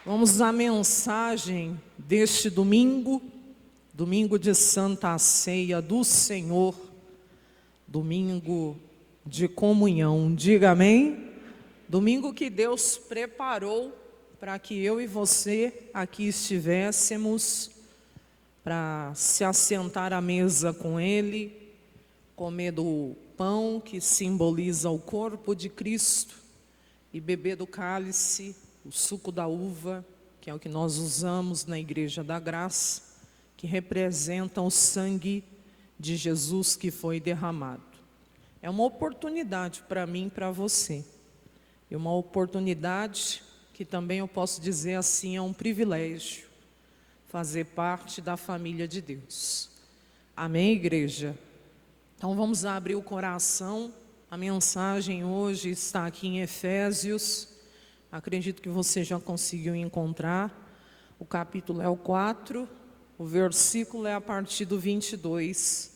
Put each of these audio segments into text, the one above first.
Vamos à mensagem deste domingo, domingo de Santa Ceia do Senhor, domingo de comunhão. Diga amém. Domingo que Deus preparou para que eu e você aqui estivéssemos, para se assentar à mesa com Ele, comer do pão que simboliza o corpo de Cristo e beber do cálice, o suco da uva, que é o que nós usamos na Igreja da Graça, que representa o sangue de Jesus que foi derramado. É uma oportunidade para mim e para você. E uma oportunidade que também eu posso dizer assim, é um privilégio fazer parte da família de Deus. Amém, igreja? Então vamos abrir o coração. A mensagem hoje está aqui em Efésios. Acredito que você já conseguiu encontrar. O capítulo é o 4, o versículo é a partir do 22.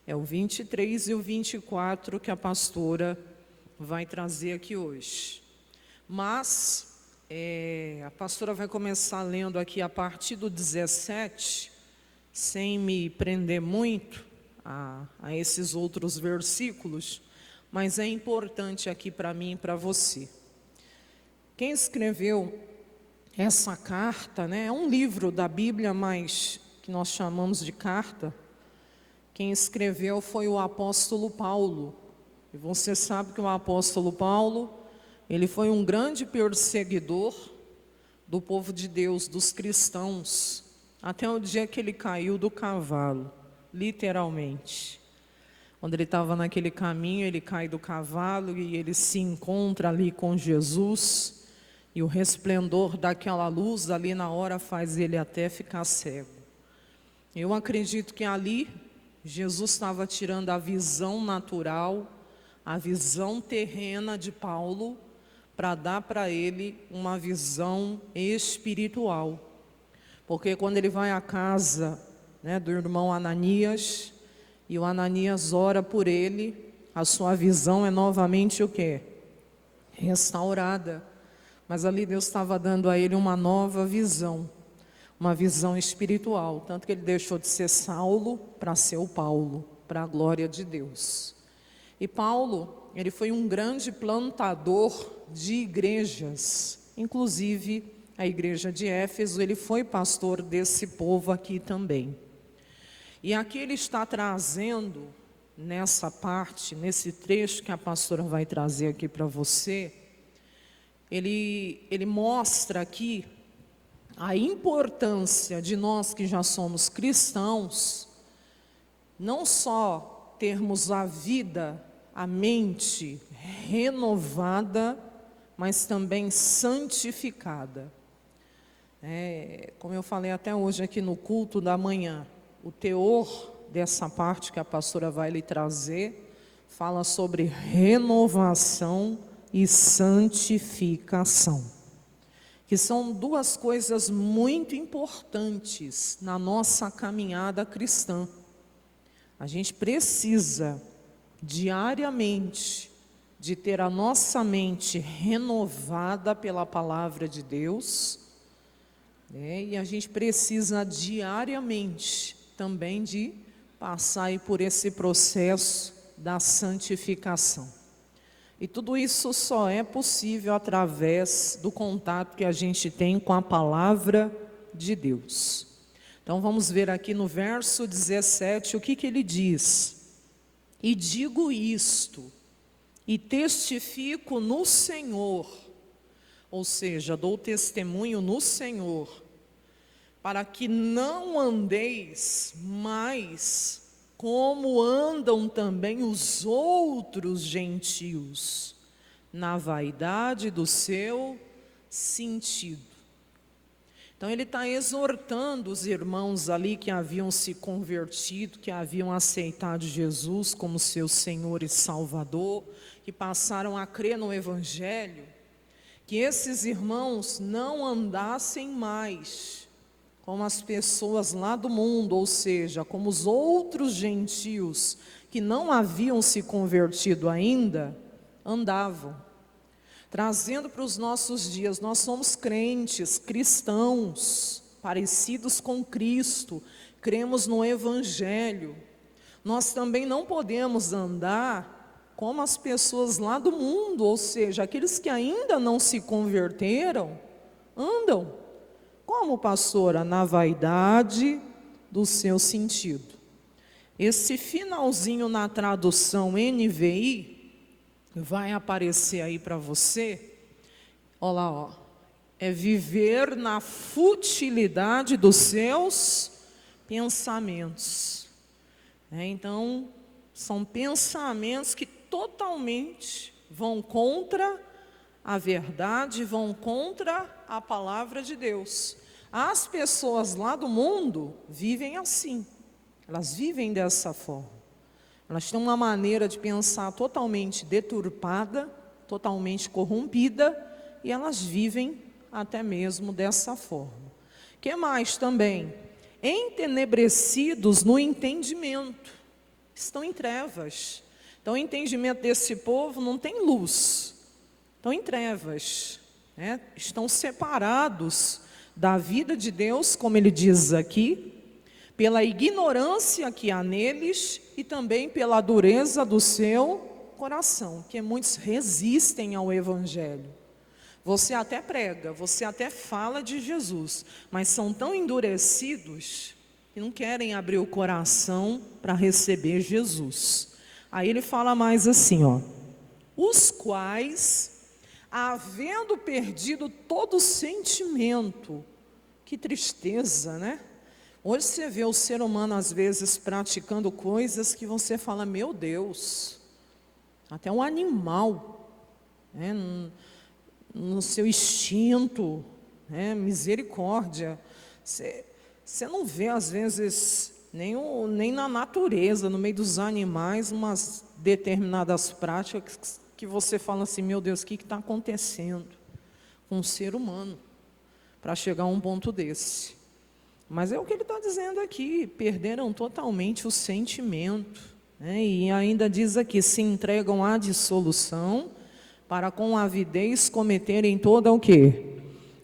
É o 23 e o 24 que a pastora vai trazer aqui hoje. Mas a pastora vai começar lendo aqui a partir do 17, sem me prender muito a esses outros versículos, mas é importante aqui para mim e para você. Quem escreveu essa carta, é um livro da Bíblia, mas que nós chamamos de carta. Quem escreveu foi o apóstolo Paulo. E você sabe que o apóstolo Paulo, ele foi um grande perseguidor do povo de Deus, dos cristãos, até o dia que ele caiu do cavalo, literalmente. Quando ele estava naquele caminho, ele cai do cavalo e ele se encontra ali com Jesus. E o resplendor daquela luz ali na hora faz ele até ficar cego. Eu acredito que ali Jesus estava tirando a visão natural, a visão terrena de Paulo, para dar para ele uma visão espiritual. Porque quando ele vai à casa do irmão Ananias, e o Ananias ora por ele, a sua visão é novamente o quê? Restaurada. Mas ali Deus estava dando a ele uma nova visão, uma visão espiritual. Tanto que ele deixou de ser Saulo para ser o Paulo, para a glória de Deus. E Paulo, ele foi um grande plantador de igrejas, inclusive a igreja de Éfeso, ele foi pastor desse povo aqui também. E aqui ele está trazendo, nessa parte, nesse trecho que a pastora vai trazer aqui para você, ele mostra aqui a importância de nós que já somos cristãos, não só termos a vida, a mente renovada, mas também santificada. Como eu falei até hoje aqui no culto da manhã, o teor dessa parte que a pastora vai lhe trazer, fala sobre renovação e santificação, que são duas coisas muito importantes na nossa caminhada cristã. A gente precisa diariamente de ter a nossa mente renovada pela palavra de Deus, e a gente precisa diariamente também de passar aí por esse processo da santificação. E tudo isso só é possível através do contato que a gente tem com a palavra de Deus. Então vamos ver aqui no verso 17 o que ele diz. E digo isto, e testifico no Senhor, ou seja, dou testemunho no Senhor, para que não andeis mais como andam também os outros gentios, na vaidade do seu sentido. Então ele está exortando os irmãos ali que haviam se convertido, que haviam aceitado Jesus como seu Senhor e Salvador, que passaram a crer no Evangelho, que esses irmãos não andassem mais como as pessoas lá do mundo, ou seja, como os outros gentios que não haviam se convertido ainda, andavam. trazendo para os nossos dias. Nós somos crentes, cristãos, parecidos com Cristo, cremos no Evangelho. Nós também não podemos andar como as pessoas lá do mundo, ou seja, aqueles que ainda não se converteram, andam. Como, pastora? Na vaidade do seu sentido. Esse finalzinho na tradução NVI vai aparecer aí para você. Olha lá, ó. É viver na futilidade dos seus pensamentos. Então, são pensamentos que totalmente vão contra a verdade, vão contra a palavra de Deus. As pessoas lá do mundo vivem assim, elas vivem dessa forma. Elas têm uma maneira de pensar totalmente deturpada, totalmente corrompida, e elas vivem até mesmo dessa forma. O que mais também? Entenebrecidos no entendimento, estão em trevas. Então o entendimento desse povo não tem luz, estão em trevas, estão separados da vida de Deus, como ele diz aqui, pela ignorância que há neles e também pela dureza do seu coração, que muitos resistem ao Evangelho. Você até prega, você até fala de Jesus, mas são tão endurecidos que não querem abrir o coração para receber Jesus. Aí ele fala mais assim, ó: os quais, havendo perdido todo sentimento, que tristeza, né? Hoje você vê o ser humano às vezes praticando coisas que você fala, meu Deus, até um animal, no seu instinto, misericórdia. Você não vê às vezes nem na natureza, no meio dos animais, umas determinadas práticas que você fala assim, meu Deus, o que está acontecendo com o ser humano para chegar a um ponto desse? Mas é o que ele está dizendo aqui, perderam totalmente o sentimento, e ainda diz aqui, se entregam à dissolução, para com avidez cometerem toda o quê?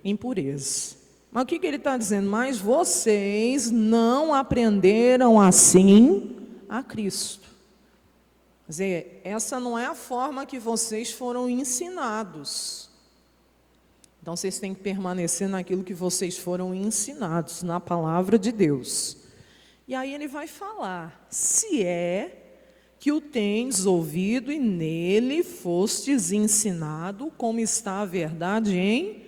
Impureza. Mas o que ele está dizendo? Mas vocês não aprenderam assim a Cristo. Quer dizer, essa não é a forma que vocês foram ensinados. Então vocês têm que permanecer naquilo que vocês foram ensinados, na palavra de Deus. E aí ele vai falar, se é que o tendes ouvido e nele fostes ensinado, como está a verdade em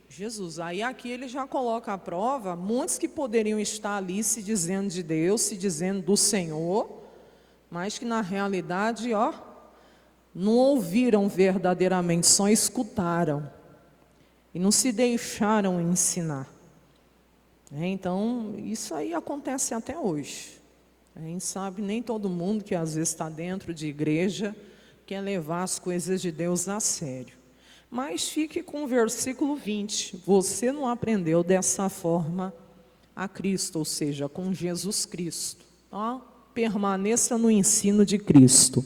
Jesus. Aí aqui ele já coloca à prova, muitos que poderiam estar ali se dizendo de Deus, se dizendo do Senhor, mas que na realidade, não ouviram verdadeiramente, só escutaram. E não se deixaram ensinar. Então, isso aí acontece até hoje. A gente sabe, nem todo mundo que às vezes está dentro de igreja quer levar as coisas de Deus a sério. Mas fique com o versículo 20. Você não aprendeu dessa forma a Cristo, ou seja, com Jesus Cristo. Permaneça no ensino de Cristo.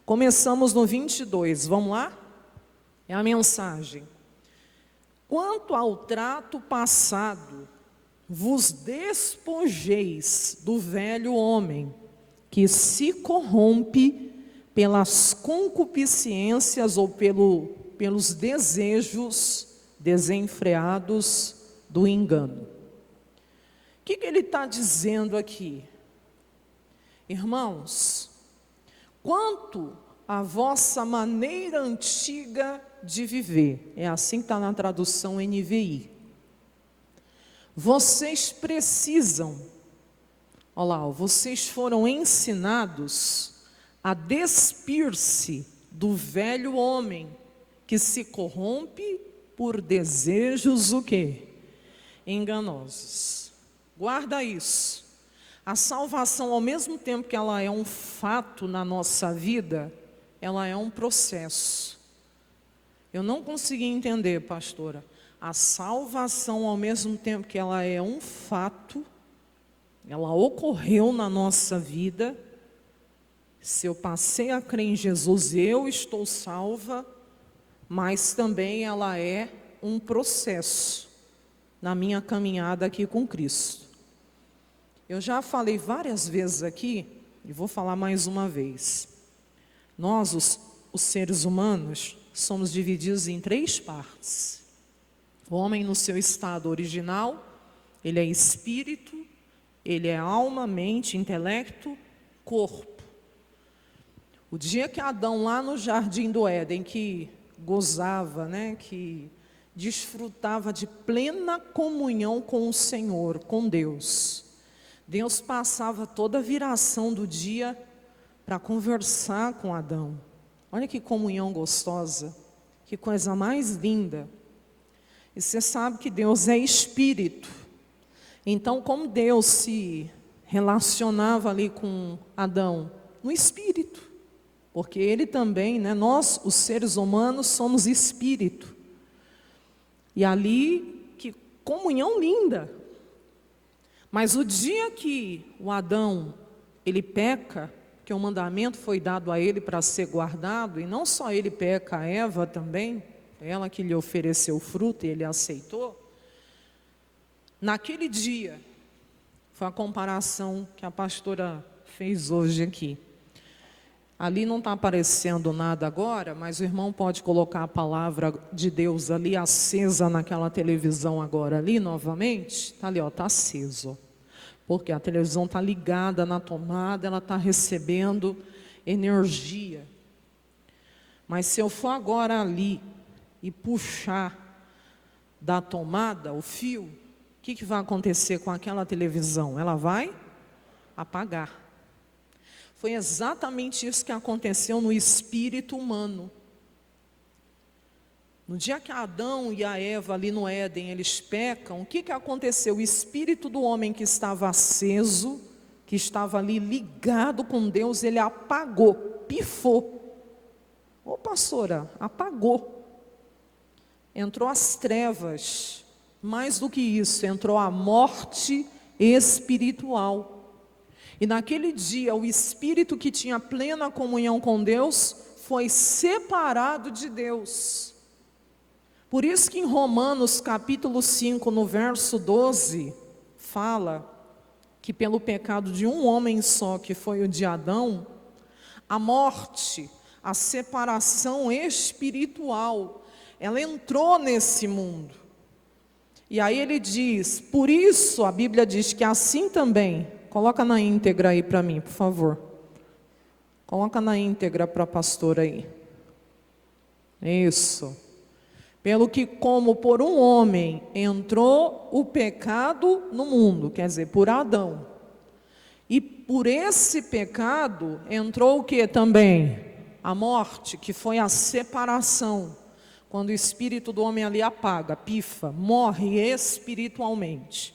Começamos no 22, vamos lá? É a mensagem. Quanto ao trato passado, vos despojeis do velho homem, que se corrompe pelas concupiscências ou pelos desejos desenfreados do engano. O que ele está dizendo aqui? Irmãos, quanto à vossa maneira antiga de viver, é assim que está na tradução NVI, vocês precisam, olha lá, vocês foram ensinados a despir-se do velho homem, que se corrompe por desejos o quê? Enganosos. Guarda isso. A salvação, ao mesmo tempo que ela é um fato na nossa vida, ela é um processo. Eu não consegui entender, pastora. A salvação, ao mesmo tempo que ela é um fato, ela ocorreu na nossa vida. Se eu passei a crer em Jesus, eu estou salva, mas também ela é um processo na minha caminhada aqui com Cristo. Eu já falei várias vezes aqui, e vou falar mais uma vez. Nós, os seres humanos, somos divididos em 3 partes. O homem no seu estado original, ele é espírito, ele é alma, mente, intelecto, corpo. O dia que Adão, lá no jardim do Éden, que gozava, que desfrutava de plena comunhão com o Senhor, com Deus, Deus passava toda a viração do dia para conversar com Adão. Olha que comunhão gostosa, que coisa mais linda. E você sabe que Deus é espírito. Então, como Deus se relacionava ali com Adão? No espírito. Porque ele também, nós, os seres humanos, somos espírito. E ali, que comunhão linda. Mas o dia que o Adão, ele peca, que o mandamento foi dado a ele para ser guardado, e não só ele peca, a Eva também, ela que lhe ofereceu o fruto e ele aceitou. Naquele dia, foi a comparação que a pastora fez hoje aqui. Ali não está aparecendo nada agora, mas o irmão pode colocar a palavra de Deus ali acesa naquela televisão agora ali novamente. Está ali, está aceso. Porque a televisão está ligada na tomada, ela está recebendo energia. Mas se eu for agora ali e puxar da tomada o fio, o que vai acontecer com aquela televisão? Ela vai apagar. Foi exatamente isso que aconteceu no espírito humano. No dia que Adão e a Eva ali no Éden, eles pecam, o que aconteceu? O espírito do homem que estava aceso, que estava ali ligado com Deus, ele apagou, pifou. Ô pastora, apagou. Entrou as trevas. Mais do que isso, entrou a morte espiritual. E naquele dia, o espírito que tinha plena comunhão com Deus, foi separado de Deus. Por isso que em Romanos capítulo 5, no verso 12, fala que pelo pecado de um homem só, que foi o de Adão, a morte, a separação espiritual, ela entrou nesse mundo. E aí ele diz, por isso a Bíblia diz que assim também, coloca na íntegra aí para mim, por favor. Coloca na íntegra para a pastora aí. Isso. Pelo que como por um homem entrou o pecado no mundo, quer dizer, por Adão. E por esse pecado entrou o que também? A morte, que foi a separação. Quando o espírito do homem ali apaga, pifa, morre espiritualmente.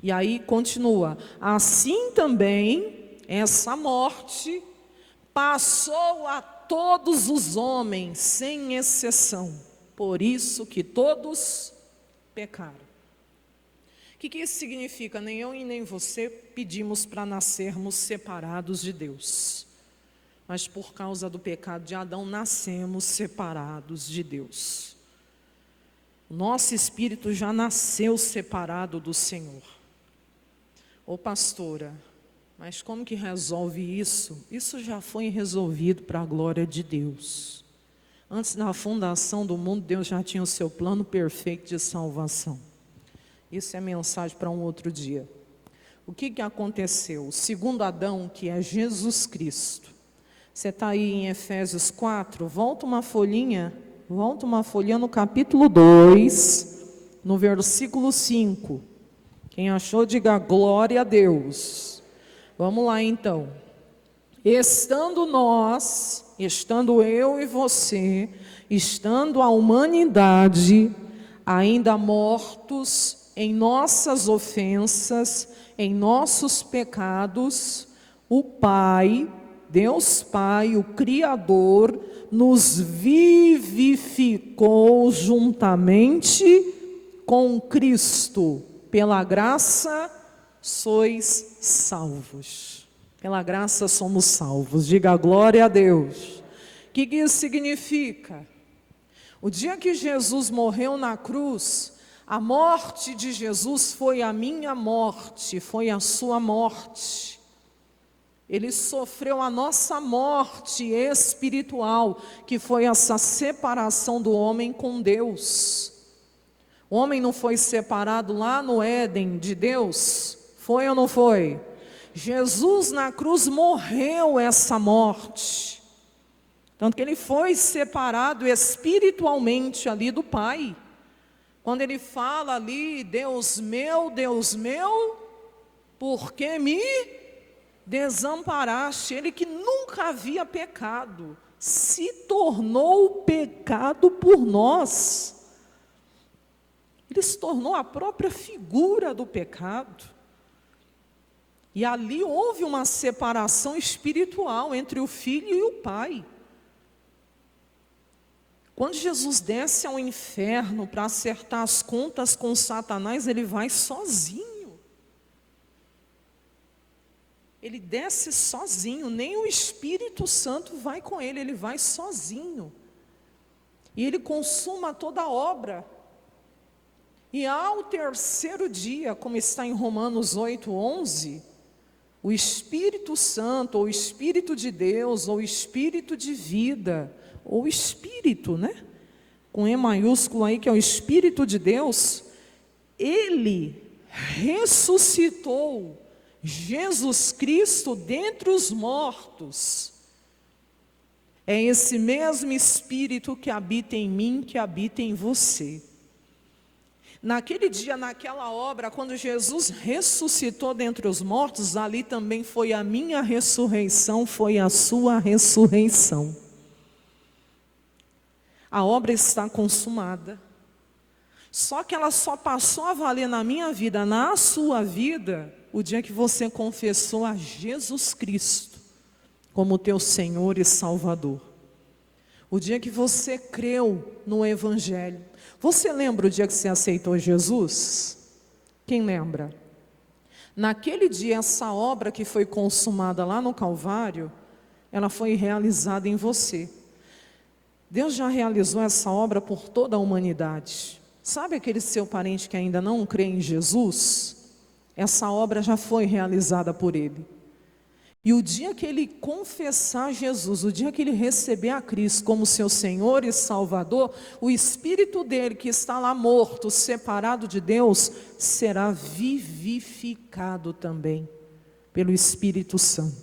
E aí continua, assim também essa morte passou a todos os homens, sem exceção. Por isso que todos pecaram. O que isso significa? Nem eu e nem você pedimos para nascermos separados de Deus. Mas por causa do pecado de Adão, nascemos separados de Deus. O nosso espírito já nasceu separado do Senhor. Ô pastora, mas como que resolve isso? Isso já foi resolvido para a glória de Deus. Antes da fundação do mundo, Deus já tinha o seu plano perfeito de salvação. Isso é mensagem para um outro dia. O que aconteceu? O segundo Adão, que é Jesus Cristo. Você está aí em Efésios 4, volta uma folhinha no capítulo 2, no versículo 5. Quem achou, diga glória a Deus. Vamos lá então. Estando eu e você, estando a humanidade ainda mortos em nossas ofensas, em nossos pecados, o Pai, Deus Pai, o Criador, nos vivificou juntamente com Cristo. Pela graça sois salvos. Pela graça somos salvos. Diga glória a Deus. O que isso significa? O dia que Jesus morreu na cruz, a morte de Jesus foi a minha morte, foi a sua morte. Ele sofreu a nossa morte espiritual, que foi essa separação do homem com Deus. O homem não foi separado lá no Éden de Deus? Foi ou não foi? Jesus na cruz morreu essa morte. Tanto que ele foi separado espiritualmente ali do Pai. Quando ele fala ali, Deus meu, por que me desamparaste? Ele que nunca havia pecado, se tornou pecado por nós. Ele se tornou a própria figura do pecado. E ali houve uma separação espiritual entre o Filho e o Pai. Quando Jesus desce ao inferno para acertar as contas com Satanás, ele vai sozinho. Ele desce sozinho, nem o Espírito Santo vai com ele, ele vai sozinho. E ele consuma toda a obra. E ao terceiro dia, como está em Romanos 8:11, o Espírito Santo, ou o Espírito de Deus, ou o Espírito de vida, ou Espírito, né? Com E maiúsculo aí, que é o Espírito de Deus, ele ressuscitou Jesus Cristo dentre os mortos. É esse mesmo Espírito que habita em mim, que habita em você. Naquele dia, naquela obra, quando Jesus ressuscitou dentre os mortos, ali também foi a minha ressurreição, foi a sua ressurreição. A obra está consumada. Só que ela só passou a valer na minha vida, na sua vida, o dia que você confessou a Jesus Cristo como teu Senhor e Salvador. O dia que você creu no Evangelho. Você lembra o dia que você aceitou Jesus? Quem lembra? Naquele dia, essa obra que foi consumada lá no Calvário, ela foi realizada em você. Deus já realizou essa obra por toda a humanidade. Sabe aquele seu parente que ainda não crê em Jesus? Essa obra já foi realizada por ele. E o dia que ele confessar Jesus, o dia que ele receber a Cristo como seu Senhor e Salvador, o Espírito dele que está lá morto, separado de Deus, será vivificado também pelo Espírito Santo.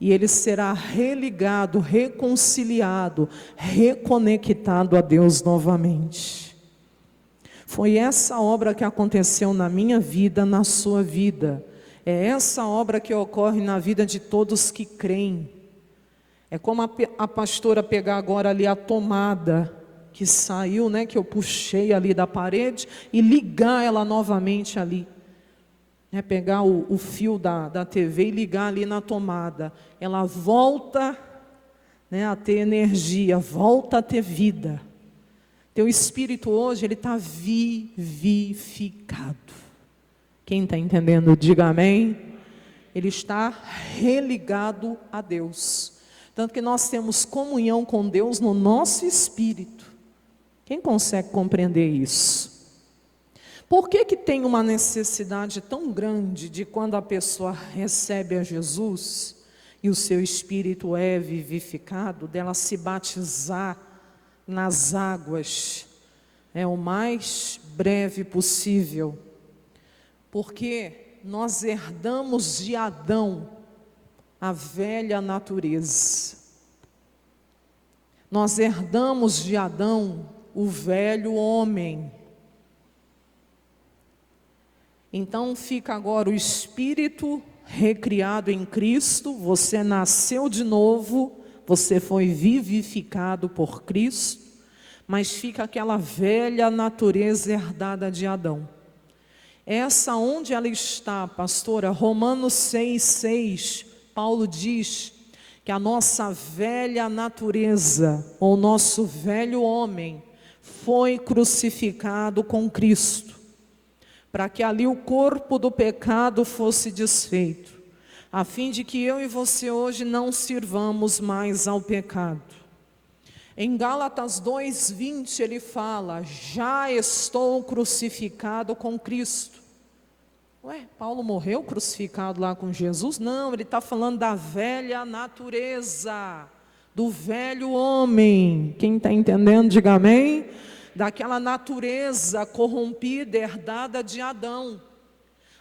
E ele será religado, reconciliado, reconectado a Deus novamente. Foi essa obra que aconteceu na minha vida, na sua vida. É essa obra que ocorre na vida de todos que creem. É como a pastora pegar agora ali a tomada que saiu, né, que eu puxei ali da parede, e ligar ela novamente ali. É pegar o fio da TV e ligar ali na tomada. Ela volta, né, a ter energia, volta a ter vida. Teu espírito hoje, ele está vivificado. Quem está entendendo, diga amém. Ele está religado a Deus. Tanto que nós temos comunhão com Deus no nosso espírito. Quem consegue compreender isso? Por que tem uma necessidade tão grande de quando a pessoa recebe a Jesus e o seu espírito é vivificado, dela se batizar nas águas, o mais breve possível? Porque nós herdamos de Adão a velha natureza. Nós herdamos de Adão o velho homem. Então fica agora o espírito recriado em Cristo, você nasceu de novo, você foi vivificado por Cristo, mas fica aquela velha natureza herdada de Adão. Essa onde ela está, pastora? Romanos 6,6, Paulo diz que a nossa velha natureza, ou nosso velho homem, foi crucificado com Cristo, para que ali o corpo do pecado fosse desfeito, a fim de que eu e você hoje não sirvamos mais ao pecado. Em Gálatas 2:20 ele fala: já estou crucificado com Cristo. Ué, Paulo morreu crucificado lá com Jesus? Não, ele está falando da velha natureza, do velho homem. Quem está entendendo, diga amém. Daquela natureza corrompida, herdada de Adão.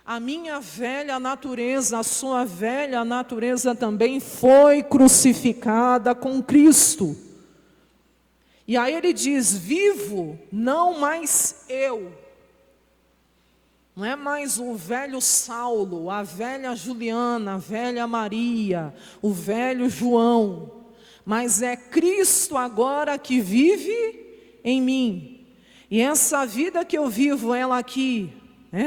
A minha velha natureza, a sua velha natureza também foi crucificada com Cristo. E aí ele diz: vivo, não mais eu. Não é mais o velho Saulo, a velha Juliana, a velha Maria, o velho João, mas é Cristo agora que vive em mim. E essa vida que eu vivo, ela aqui,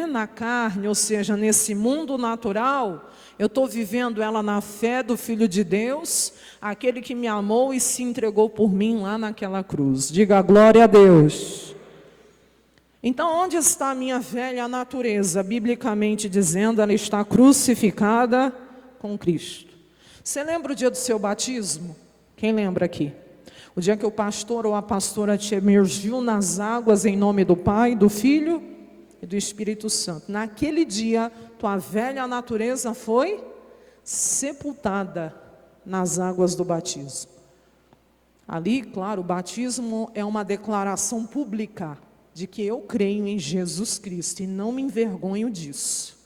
na carne, ou seja, nesse mundo natural, eu estou vivendo ela na fé do Filho de Deus, aquele que me amou e se entregou por mim lá naquela cruz. Diga glória a Deus. Então, onde está a minha velha natureza? Biblicamente dizendo, ela está crucificada com Cristo. Você lembra o dia do seu batismo? Quem lembra aqui? O dia que o pastor ou a pastora te emergiu nas águas em nome do Pai, do Filho e do Espírito Santo. Naquele dia, tua velha natureza foi sepultada nas águas do batismo. Ali, claro, o batismo é uma declaração pública de que eu creio em Jesus Cristo e não me envergonho disso.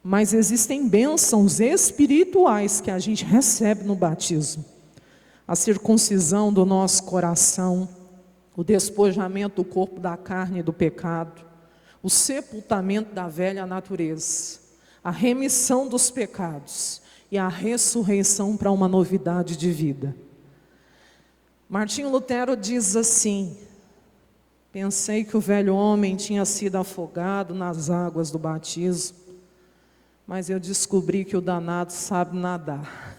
Mas existem bênçãos espirituais que a gente recebe no batismo. A circuncisão do nosso coração, o despojamento do corpo da carne e do pecado, o sepultamento da velha natureza, a remissão dos pecados e a ressurreição para uma novidade de vida. Martinho Lutero diz assim: pensei que o velho homem tinha sido afogado nas águas do batismo, mas eu descobri que o danado sabe nadar.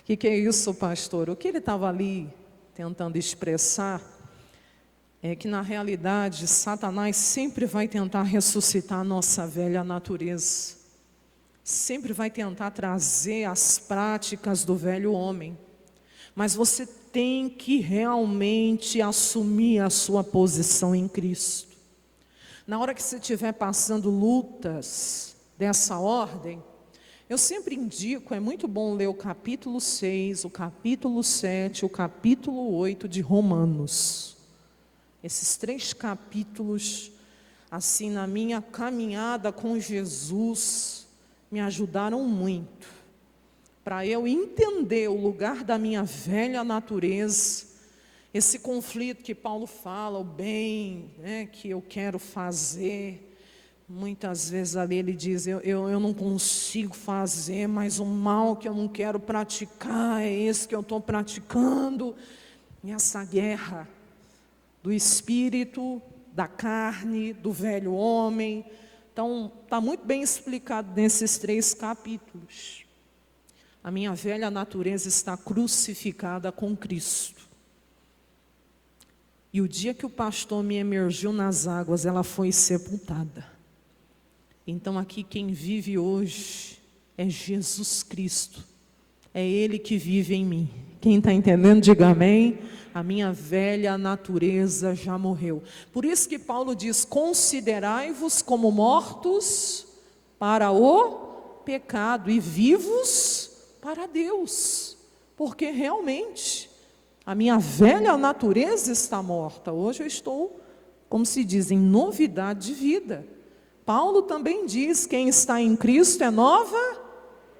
O que é isso, pastor? O que ele estava ali tentando expressar é que, na realidade, Satanás sempre vai tentar ressuscitar a nossa velha natureza. Sempre vai tentar trazer as práticas do velho homem. Mas você tem que realmente assumir a sua posição em Cristo. Na hora que você estiver passando lutas dessa ordem, eu sempre indico, é muito bom ler o capítulo 6, o capítulo 7, o capítulo 8 de Romanos. Esses 3 capítulos, assim, na minha caminhada com Jesus, me ajudaram muito, para eu entender o lugar da minha velha natureza, esse conflito que Paulo fala, o bem, que eu quero fazer. Muitas vezes ali ele diz, eu não consigo fazer, mas o mal que eu não quero praticar é esse que eu estou praticando. E essa guerra do espírito, da carne, do velho homem. Então, está muito bem explicado nesses 3 capítulos. A minha velha natureza está crucificada com Cristo. E o dia que o pastor me emergiu nas águas, ela foi sepultada. Então aqui quem vive hoje é Jesus Cristo. É Ele que vive em mim. Quem está entendendo, diga amém. A minha velha natureza já morreu. Por isso que Paulo diz, considerai-vos como mortos para o pecado e vivos para Deus. Porque realmente a minha velha natureza está morta. Hoje eu estou, como se diz, em novidade de vida. Paulo também diz, quem está em Cristo é nova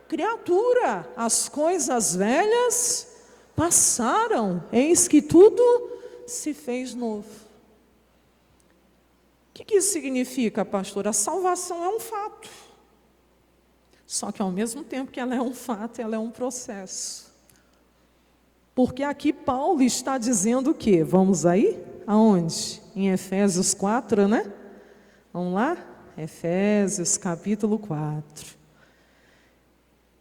criatura. As coisas velhas passaram, eis que tudo se fez novo. O que isso significa, pastor? A salvação é um fato. Só que ao mesmo tempo que ela é um fato, ela é um processo. Porque aqui Paulo está dizendo o quê? Vamos aí? Aonde? Em Efésios 4, né? Vamos lá? Efésios capítulo 4.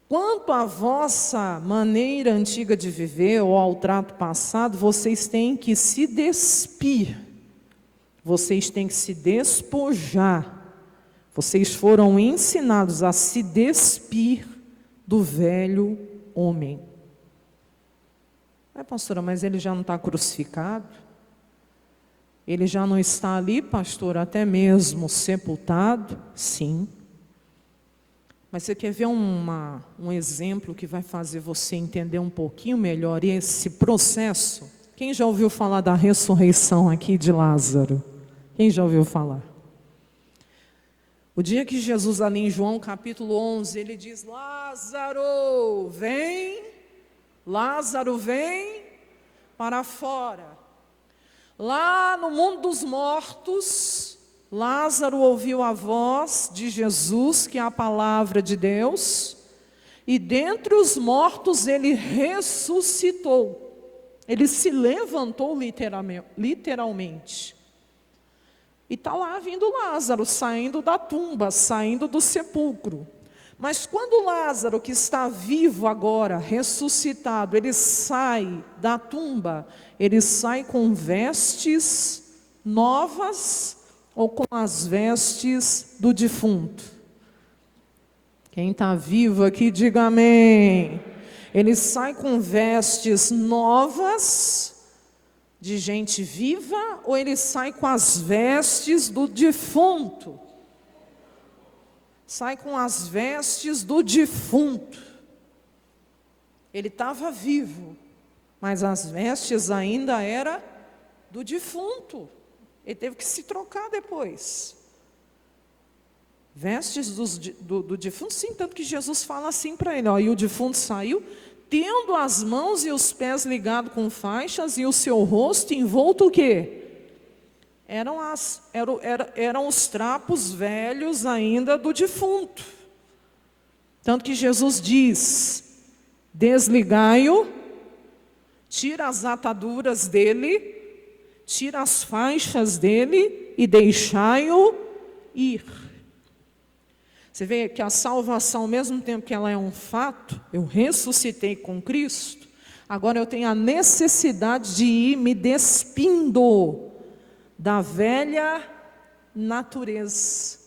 Quanto à vossa maneira antiga de viver, ou ao trato passado, vocês têm que se despir. Vocês têm que se despojar. Vocês foram ensinados a se despir do velho homem. Pastora, mas ele já não está crucificado? Ele já não está ali, pastor, até mesmo sepultado? Sim. Mas você quer ver um exemplo que vai fazer você entender um pouquinho melhor esse processo? Quem já ouviu falar da ressurreição aqui de Lázaro? Quem já ouviu falar? O dia que Jesus, ali em João capítulo 11, ele diz: Lázaro, vem, Lázaro, vem para fora. Lá no mundo dos mortos, Lázaro ouviu a voz de Jesus, que é a palavra de Deus, e dentre os mortos ele ressuscitou. Ele se levantou literalmente. E está lá vindo Lázaro, saindo da tumba, saindo do sepulcro. Mas quando Lázaro, que está vivo agora, ressuscitado, ele sai da tumba, ele sai com vestes novas ou com as vestes do defunto? Quem está vivo aqui, diga amém. Ele sai com vestes novas de gente viva ou ele sai com as vestes do defunto? Sai com as vestes do defunto. Ele estava vivo, mas as vestes ainda eram do defunto. Ele teve que se trocar depois. Vestes do defunto, sim, tanto que Jesus fala assim para ele, ó, e o defunto saiu, tendo as mãos e os pés ligados com faixas e o seu rosto envolto o quê? Eram os trapos velhos ainda do defunto. Tanto que Jesus diz: desligai-o, tira as ataduras dele, tira as faixas dele e deixai-o ir. Você vê que a salvação, ao mesmo tempo que ela é um fato, eu ressuscitei com Cristo, agora eu tenho a necessidade de ir me despindo da velha natureza.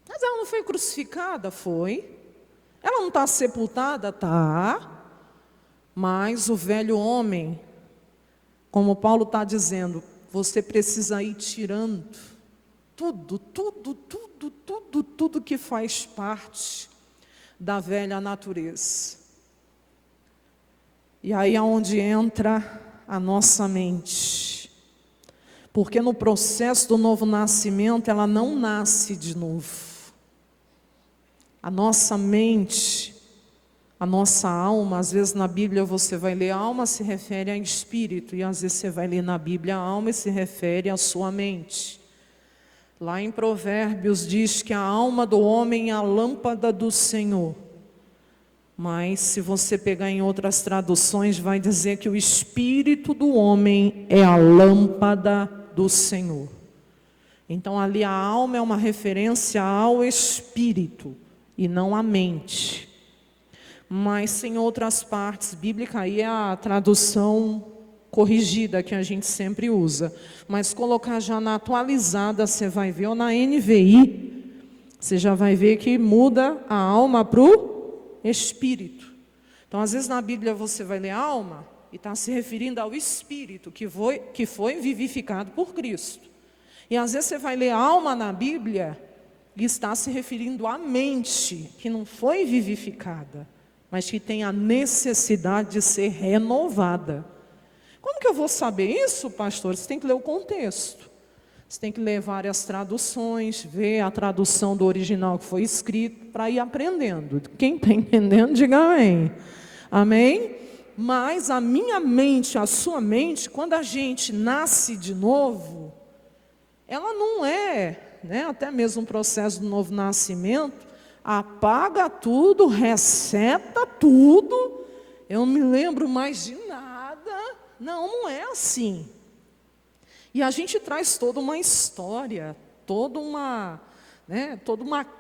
Mas ela não foi crucificada? Foi. Ela não está sepultada? Está. Mas o velho homem, como Paulo está dizendo, você precisa ir tirando tudo que faz parte da velha natureza. E aí é onde entra a nossa mente. Porque no processo do novo nascimento, ela não nasce de novo. A nossa mente, a nossa alma, às vezes na Bíblia você vai ler alma, se refere a espírito, e às vezes você vai ler na Bíblia alma e se refere à sua mente. Lá em Provérbios diz que a alma do homem é a lâmpada do Senhor. Mas se você pegar em outras traduções, vai dizer que o espírito do homem é a lâmpada do Senhor. Então ali a alma é uma referência ao espírito e não à mente. Mas em outras partes bíblicas, aí é a tradução corrigida que a gente sempre usa. Mas colocar já na atualizada, você vai ver, ou na NVI, você já vai ver que muda a alma para o espírito. Então às vezes na Bíblia você vai ler alma e está se referindo ao espírito que foi vivificado por Cristo. E às vezes você vai ler alma na Bíblia e está se referindo à mente que não foi vivificada, mas que tem a necessidade de ser renovada. Como que eu vou saber isso, pastor? Você tem que ler o contexto. Você tem que ler várias traduções, ver a tradução do original que foi escrito, para ir aprendendo. Quem está entendendo, diga amém. Amém? Mas a minha mente, a sua mente, quando a gente nasce de novo, ela não é, até mesmo o processo do novo nascimento, apaga tudo, reseta tudo, eu não me lembro mais de nada. Não é assim. E a gente traz toda uma história, toda uma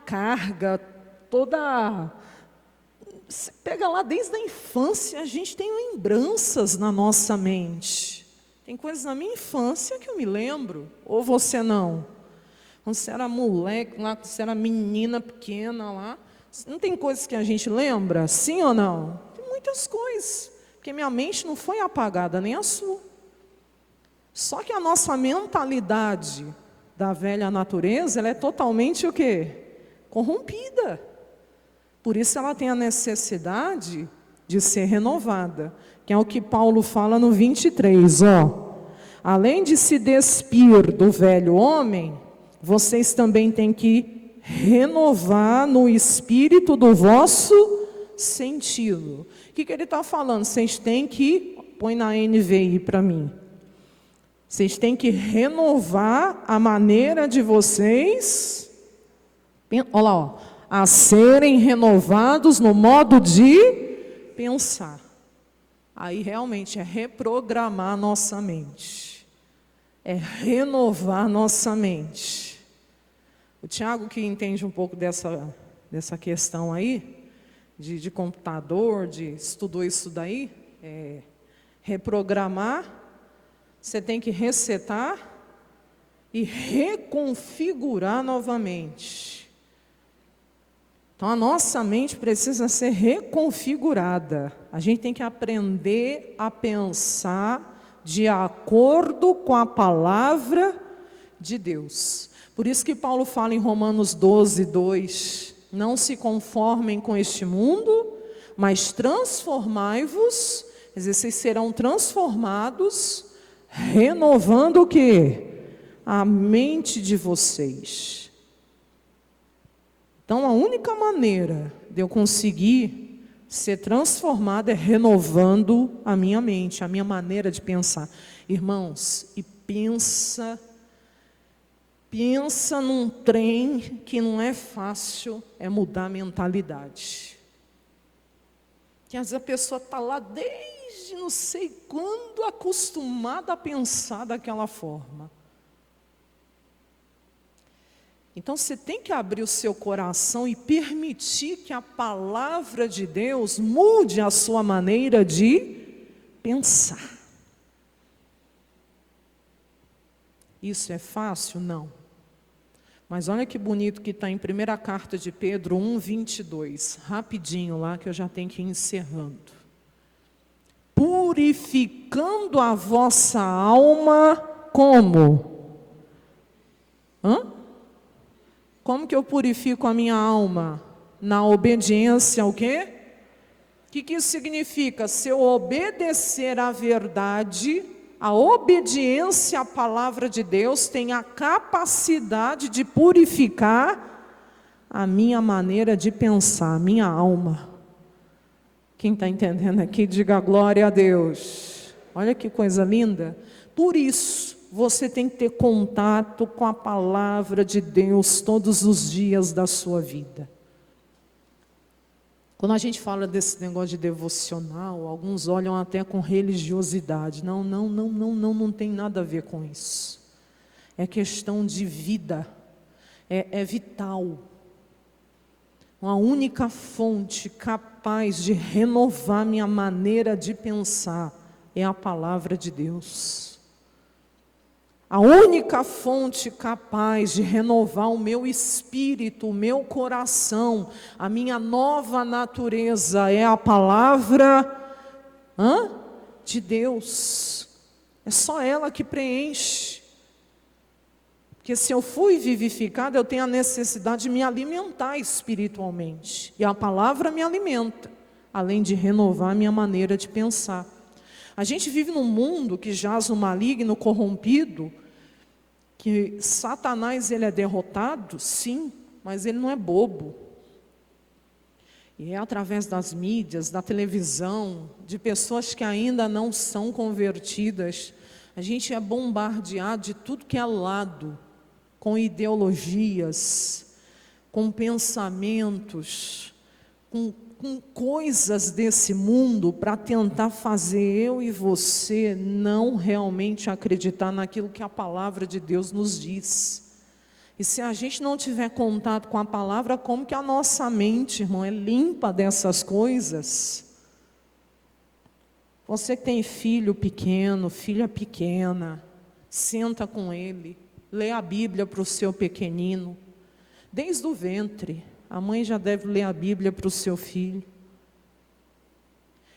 carga, você pega lá desde a infância, a gente tem lembranças na nossa mente. Tem coisas na minha infância que eu me lembro, ou você não? Quando você era moleque lá, quando você era menina pequena lá, não tem coisas que a gente lembra, sim ou não? Tem muitas coisas, Porque minha mente não foi apagada, nem a sua. Só que a nossa mentalidade da velha natureza, ela é totalmente o quê? Corrompida. Por isso ela tem a necessidade de ser renovada, que é o que Paulo fala no 23, além de se despir do velho homem, vocês também têm que renovar no espírito do vosso sentido. O que ele está falando? Vocês têm que, põe na NVI para mim, vocês têm que renovar a maneira de vocês, olha lá, a serem renovados no modo de pensar. Aí realmente é reprogramar a nossa mente, é renovar nossa mente. O Tiago, que entende um pouco dessa questão aí, de computador, estudou isso daí, reprogramar, você tem que resetar e reconfigurar novamente. Então a nossa mente precisa ser reconfigurada. A gente tem que aprender a pensar de acordo com a palavra de Deus. Por isso que Paulo fala em Romanos 12, 2, não se conformem com este mundo, mas transformai-vos, quer dizer, vocês serão transformados, renovando o quê? A mente de vocês. Então a única maneira de eu conseguir ser transformado é renovando a minha mente, a minha maneira de pensar. Irmãos, e pensa num trem que não é fácil, é mudar a mentalidade. Que às vezes a pessoa está lá desde não sei quando acostumada a pensar daquela forma. Então você tem que abrir o seu coração e permitir que a palavra de Deus mude a sua maneira de pensar. Isso é fácil? Não. Mas olha que bonito que está em 1ª carta de Pedro 1, 22. Rapidinho lá que eu já tenho que ir encerrando. Purificando a vossa alma como? Como que eu purifico a minha alma? Na obediência ao quê? O que isso significa? Se eu obedecer à verdade, a obediência à palavra de Deus tem a capacidade de purificar a minha maneira de pensar, a minha alma. Quem está entendendo aqui, diga glória a Deus. Olha que coisa linda. Por isso, você tem que ter contato com a palavra de Deus todos os dias da sua vida. Quando a gente fala desse negócio de devocional, alguns olham até com religiosidade. Não tem nada a ver com isso. É questão de vida, é vital. A única fonte capaz de renovar minha maneira de pensar é a palavra de Deus. A única fonte capaz de renovar o meu espírito, o meu coração, a minha nova natureza é a palavra de Deus. É só ela que preenche. Porque se eu fui vivificado, eu tenho a necessidade de me alimentar espiritualmente. E a palavra me alimenta, além de renovar a minha maneira de pensar. A gente vive num mundo que jaz no maligno, corrompido, que Satanás ele é derrotado, sim, mas ele não é bobo. E é através das mídias, da televisão, de pessoas que ainda não são convertidas, a gente é bombardeado de tudo que é lado, com ideologias, com pensamentos, com coisas desse mundo para tentar fazer eu e você não realmente acreditar naquilo que a palavra de Deus nos diz. E se a gente não tiver contato com a palavra, como que a nossa mente, irmão, é limpa dessas coisas? Você que tem filho pequeno, filha pequena, senta com ele, lê a Bíblia para o seu pequenino, desde o ventre. A mãe já deve ler a Bíblia para o seu filho.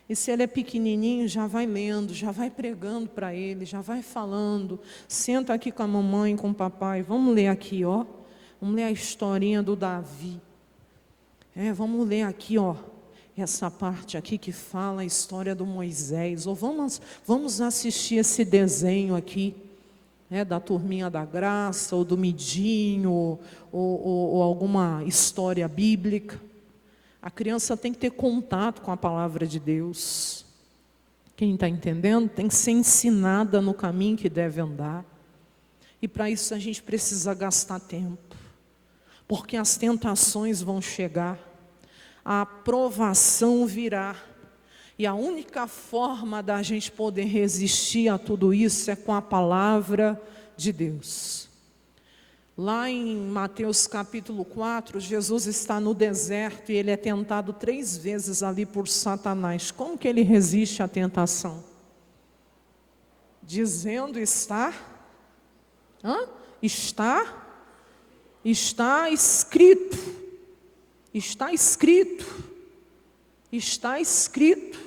E se ele é pequenininho, já vai lendo, já vai pregando para ele, já vai falando. Senta aqui com a mamãe, com o papai. Vamos ler aqui, ó. Vamos ler a historinha do Davi. Vamos ler aqui, ó. Essa parte aqui que fala a história do Moisés. Ou vamos assistir esse desenho aqui, da Turminha da Graça, ou do Midinho, ou alguma história bíblica. A criança tem que ter contato com a palavra de Deus. Quem está entendendo? Tem que ser ensinada no caminho que deve andar. E para isso a gente precisa gastar tempo. Porque as tentações vão chegar. A aprovação virá. E a única forma da gente poder resistir a tudo isso é com a palavra de Deus. Lá em Mateus capítulo 4, Jesus está no deserto e ele é tentado 3 vezes ali por Satanás. Como que ele resiste à tentação? Dizendo está escrito. Está escrito. Está escrito.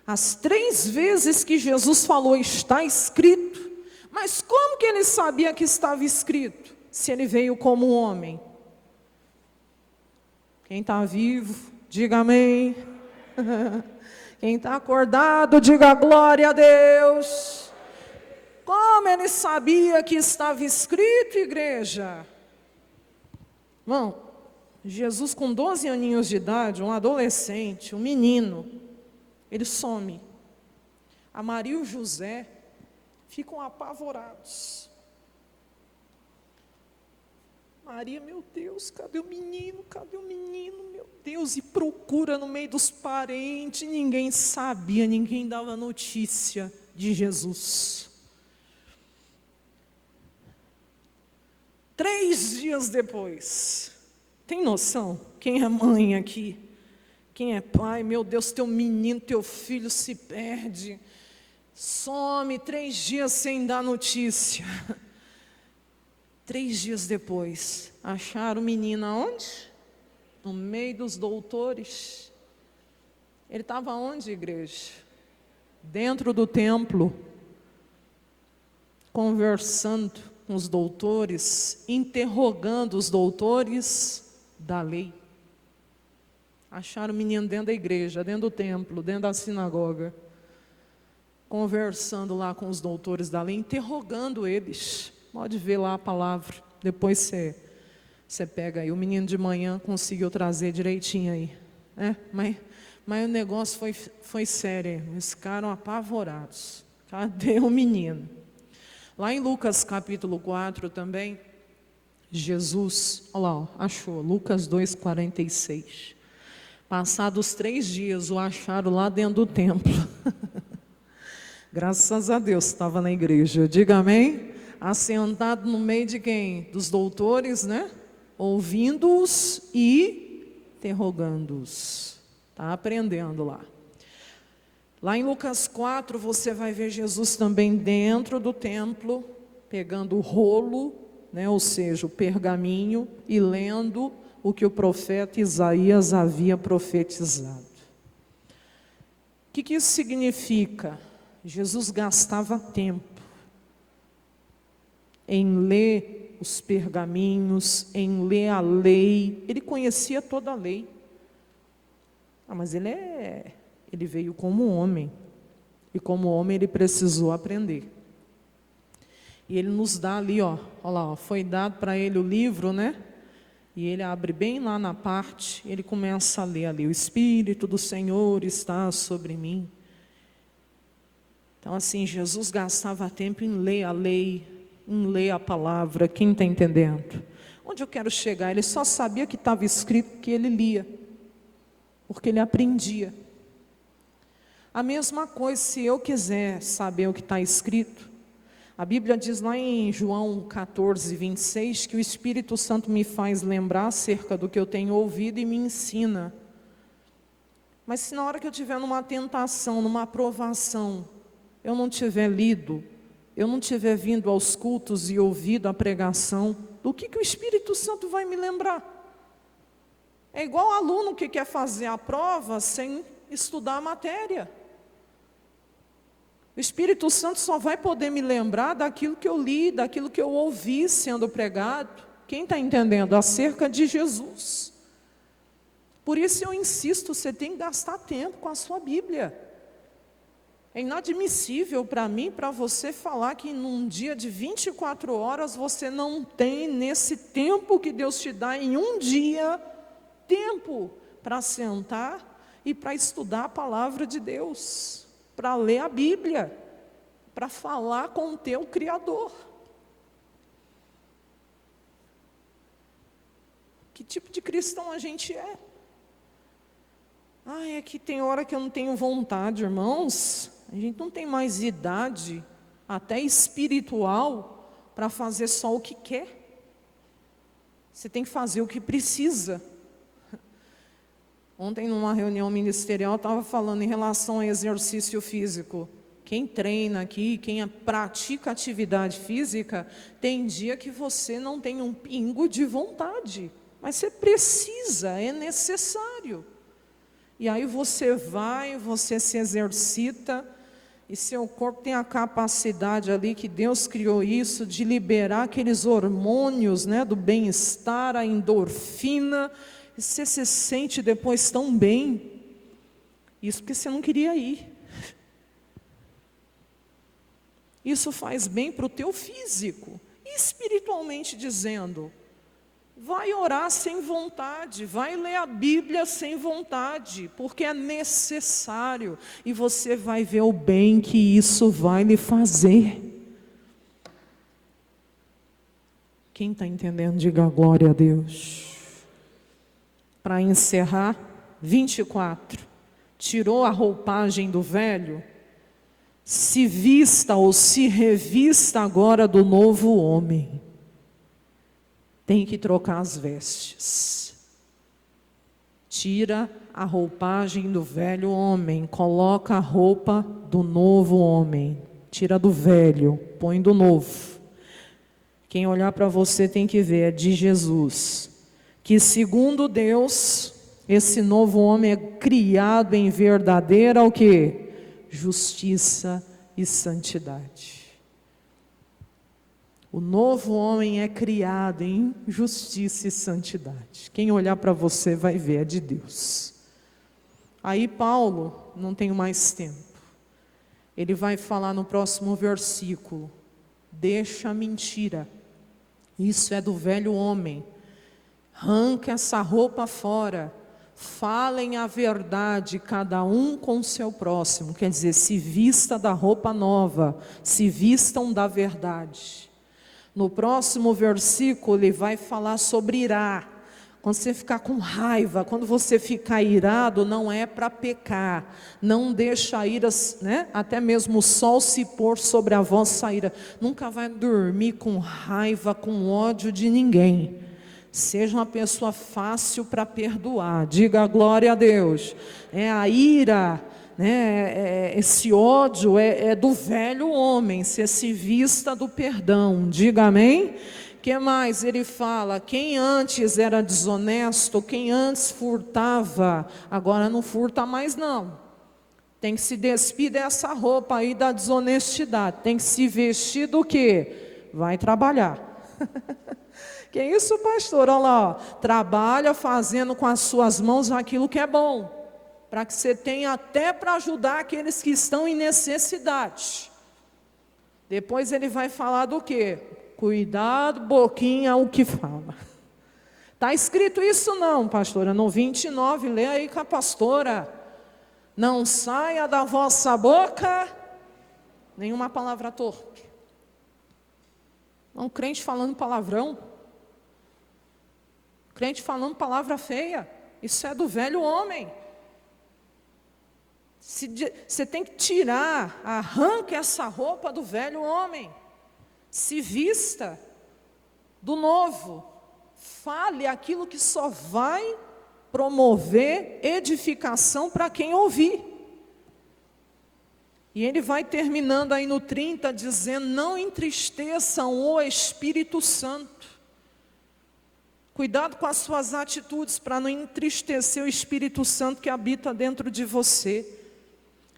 As 3 vezes que Jesus falou está escrito. Mas como que ele sabia que estava escrito? Se ele veio como homem. Quem está vivo, diga amém. Quem está acordado, diga glória a Deus. Como ele sabia que estava escrito, igreja? Bom, Jesus com 12 aninhos de idade, um adolescente, um menino, ele some. A Maria e o José ficam apavorados. Maria, meu Deus, cadê o menino? Cadê o menino? Meu Deus, e procura no meio dos parentes, ninguém sabia, ninguém dava notícia de Jesus. 3 dias depois, tem noção? Quem é mãe aqui? Quem é pai? Meu Deus, teu menino, teu filho se perde, some 3 dias sem dar notícia. 3 dias depois, acharam o menino aonde? No meio dos doutores. Ele estava onde, igreja? Dentro do templo, conversando com os doutores, interrogando os doutores da lei. Acharam o menino dentro da igreja, dentro do templo, dentro da sinagoga, conversando lá com os doutores da lei, interrogando eles. Pode ver lá a palavra, depois você pega aí. O menino de manhã conseguiu trazer direitinho aí, mas o negócio foi sério, eles ficaram apavorados. Cadê o menino? Lá em Lucas capítulo 4 também, Jesus, olha lá, achou, Lucas 2,46. Passados 3 dias, o acharam lá dentro do templo. Graças a Deus, estava na igreja, diga amém. Assentado no meio de quem? Dos doutores, ouvindo-os e interrogando-os. Está aprendendo lá. Lá em Lucas 4, você vai ver Jesus também dentro do templo, pegando o rolo, ou seja, o pergaminho, e lendo o que o profeta Isaías havia profetizado. O que isso significa? Jesus gastava tempo em ler os pergaminhos, em ler a lei. Ele conhecia toda a lei. Mas ele veio como homem. E como homem ele precisou aprender. E ele nos dá ali, olha lá, foi dado para ele o livro, E ele abre bem lá na parte, ele começa a ler ali, o Espírito do Senhor está sobre mim. Então assim, Jesus gastava tempo em ler a lei, em ler a palavra. Quem está entendendo? Onde eu quero chegar? Ele só sabia que estava escrito, que ele lia, porque ele aprendia. A mesma coisa, se eu quiser saber o que está escrito, a Bíblia diz lá em João 14, 26, que o Espírito Santo me faz lembrar acerca do que eu tenho ouvido e me ensina. Mas se na hora que eu estiver numa tentação, numa aprovação, eu não tiver lido, eu não tiver vindo aos cultos e ouvido a pregação, do que o Espírito Santo vai me lembrar? É igual aluno que quer fazer a prova sem estudar a matéria. O Espírito Santo só vai poder me lembrar daquilo que eu li, daquilo que eu ouvi sendo pregado. Quem está entendendo? Acerca de Jesus. Por isso eu insisto, você tem que gastar tempo com a sua Bíblia. É inadmissível para mim, para você falar que num dia de 24 horas você não tem, nesse tempo que Deus te dá em um dia, tempo para sentar e para estudar a palavra de Deus, para ler a Bíblia, para falar com o teu Criador. Que tipo de cristão a gente é? É que tem hora que eu não tenho vontade, irmãos. A gente não tem mais idade, até espiritual, para fazer só o que quer. Você tem que fazer o que precisa. Ontem, numa reunião ministerial, eu estava falando em relação ao exercício físico. Quem treina aqui, quem pratica atividade física, tem dia que você não tem um pingo de vontade. Mas você precisa, é necessário. E aí você vai, você se exercita, e seu corpo tem a capacidade ali, que Deus criou isso, de liberar aqueles hormônios, né, do bem-estar, a endorfina, e você se sente depois tão bem. Isso porque você não queria ir. Isso faz bem para o teu físico, e espiritualmente dizendo. Vai orar sem vontade, vai ler a Bíblia sem vontade, porque é necessário, e você vai ver o bem que isso vai lhe fazer. Quem está entendendo, diga glória a Deus. Para encerrar, 24, tirou a roupagem do velho, se vista ou se revista agora do novo homem. Tem que trocar as vestes. Tira a roupagem do velho homem, coloca a roupa do novo homem. Tira do velho, põe do novo. Quem olhar para você tem que ver, é de Jesus. Que segundo Deus, esse novo homem é criado em verdadeira o quê? Justiça e santidade. O novo homem é criado em justiça e santidade. Quem olhar para você vai ver, é de Deus. Aí Paulo, não tenho mais tempo, ele vai falar no próximo versículo, deixa a mentira, isso é do velho homem, arranca essa roupa fora, falem a verdade, cada um com o seu próximo, quer dizer, se vista da roupa nova, se vistam da verdade. No próximo versículo ele vai falar sobre irar. Quando você ficar com raiva, quando você ficar irado, não é para pecar. Não deixa a ira, né? Até mesmo o sol se pôr sobre a vossa ira. Nunca vai dormir com raiva, com ódio de ninguém. Seja uma pessoa fácil para perdoar. Diga glória a Deus. É a ira, né, esse ódio é do velho homem, se vista do perdão, diga amém? Que mais ele fala? Quem antes era desonesto, quem antes furtava, agora não furta mais não, tem que se despir dessa roupa aí da desonestidade, tem que se vestir do quê? Vai trabalhar. Que isso, pastor? Olha lá, ó. Trabalha fazendo com as suas mãos aquilo que é bom, para que você tenha até para ajudar aqueles que estão em necessidade. Depois ele vai falar do quê? Cuidado, boquinha, o que fala. Está escrito isso não, pastora? No 29, lê aí com a pastora. Não saia da vossa boca nenhuma palavra torpe. Um crente falando palavrão. Crente falando palavra feia. Isso é do velho homem. Você tem que tirar, arranque essa roupa do velho homem, se vista do novo, fale aquilo que só vai promover edificação para quem ouvir. E ele vai terminando aí no 30, dizendo, não entristeçam o Espírito Santo. Cuidado com as suas atitudes para não entristecer o Espírito Santo que habita dentro de você.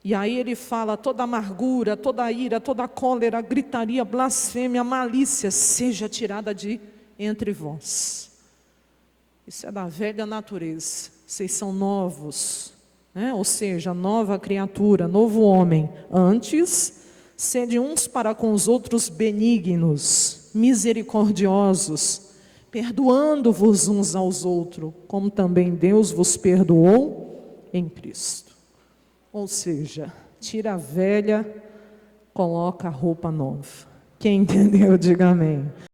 E aí ele fala: toda amargura, toda ira, toda cólera, gritaria, blasfêmia, malícia, seja tirada de entre vós. Isso é da velha natureza. Vocês são novos, né? Ou seja, nova criatura, novo homem. Antes, sede uns para com os outros benignos, misericordiosos, perdoando-vos uns aos outros, como também Deus vos perdoou em Cristo. Ou seja, tira a velha, coloca a roupa nova. Quem entendeu, diga amém.